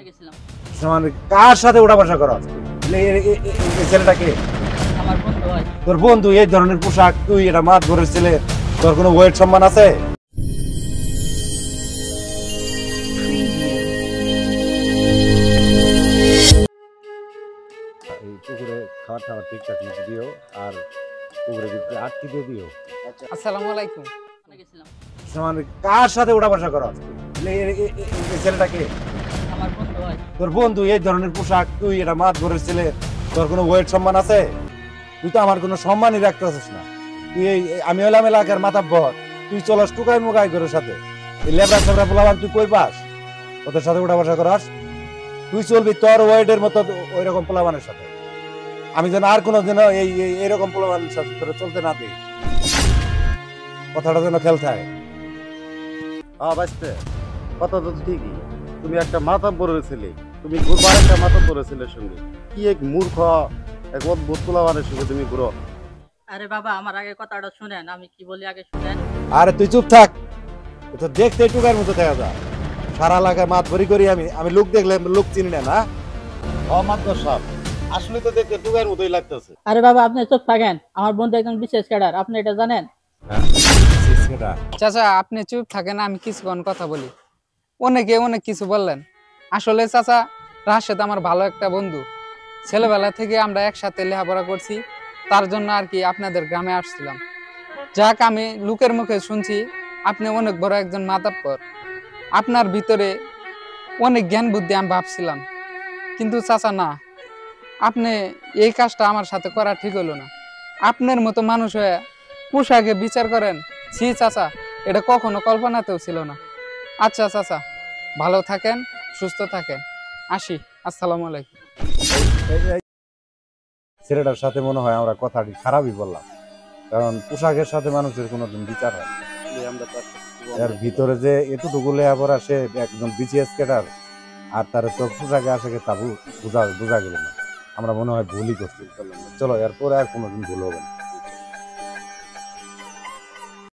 গেছিলাম। মানে কার সাথে ওঠা বসা করো? ছেলেটাকে আমার বন্ধু হয়। তোর বন্ধু? এই ধরনের পোশাক, তুই এটা মাত ঘরের ছেলে, তোর কোনো ওয়েট সম্মান আছে? এই পুকুরে খাবার টাবার ঠিকঠাক মতো দিও, আর পুকুরে ভিতরে আটকে দিয়ে দিও। আসসালামু আলাইকুম। গেছিলাম। মানে কার সাথে ওঠা বসা করো? ছেলেটাকে আমার বন্ধু হয়। তোর বন্ধু? এই ধরনের পোশাক, তুই এটা মাত ঘরের ছেলে, তোর কোনো ওয়েট সম্মান আছে? তুই তো আমার কোনো সম্মানই রাখতেছিস না। তুই আমি হলাম এলাকার মাতাব্বর, তুই চলাস টুকাই মুকাই ঘরের সাথে। এই লেবরা সেবরা পোলাবান তুই কই পাস? ওদের সাথে উঠা বসা করাস? তুই চলবি তোর ওয়েটের মতো ওই রকম পোলাবানের সাথে। আমি যেন আর কোনো দিন এইরকম পোলাবানের সাথে তোরা চলতে না দিই, কথাটা যেন খেল থাকে। হ্যাঁ বাঁচতে কথা তো ঠিকই। তুমি একটা মাতাব্বরের ছেলে, তুমি ঘুরবার একটা মাতাব্বরের ছেলের সঙ্গে কি এক মূর্খ এক অদ্ভুত পোলাবানের সঙ্গে তুমি ঘুরো। আরে বাবা, আমার আগে কথাটা শুনেন, আমি কি বলি আগে শুনেন। আরে তুই চুপ থাক, তো দেখতে টুকার মতো দেখা যায়। সারা এলাকায় মাত ভরি করি আমি, আমি লোক দেখলে লোক চিনি না। না মাতব্বর সাহেব, আসলে তো দেখতে টুকার মতোই লাগতেছে। আরে বাবা, আপনি চুপ থাকেন। আমার বন্ধু একজন বিশেষ ক্যাডার, আপনি এটা জানেন? চাচা আপনি চুপ থাকেন, আমি কিছুক্ষণ কথা বলি। অনেকে অনেক কিছু বললেন। আসলে চাচা, রাশেদ আমার ভালো একটা বন্ধু। ছেলেবেলা থেকে আমরা একসাথে লেখাপড়া করছি, তার জন্য আর কি আপনাদের গ্রামে আসছিলাম। যাক, আমি লোকের মুখে শুনছি আপনি অনেক বড় একজন মাতাব্বর, আপনার ভিতরে অনেক জ্ঞান বুদ্ধি আমি ভাবছিলাম। কিন্তু চাচা না, আপনি এই কাজটা আমার সাথে করা ঠিক হলো না। আপনার মতো মানুষ হয়ে পোশাকে বিচার করেন, ছি চাচা, এটা কখনো কল্পনাতেও ছিল না। আচ্ছা চাচা, ভালো থাকেন, সুস্থ থাকেন, আসি। আসসালামু আলাইকুম। ছেলেটার সাথে মনে হয় আমরা কথাটি খারাপই বললাম, কারণ পোশাকের সাথে মানুষের কোনোদিন বিচার হয় না। এর ভিতরে যে এতটুকু লেখাপড়া, সে একজন বিসিএস ক্যাডার, আর তার তো পোশাকে আশাকে তা বোঝা গেল না। আমরা মনে হয় ভুলই করছি। চলো এরপরে আর কোনোদিন ভুল হবে না।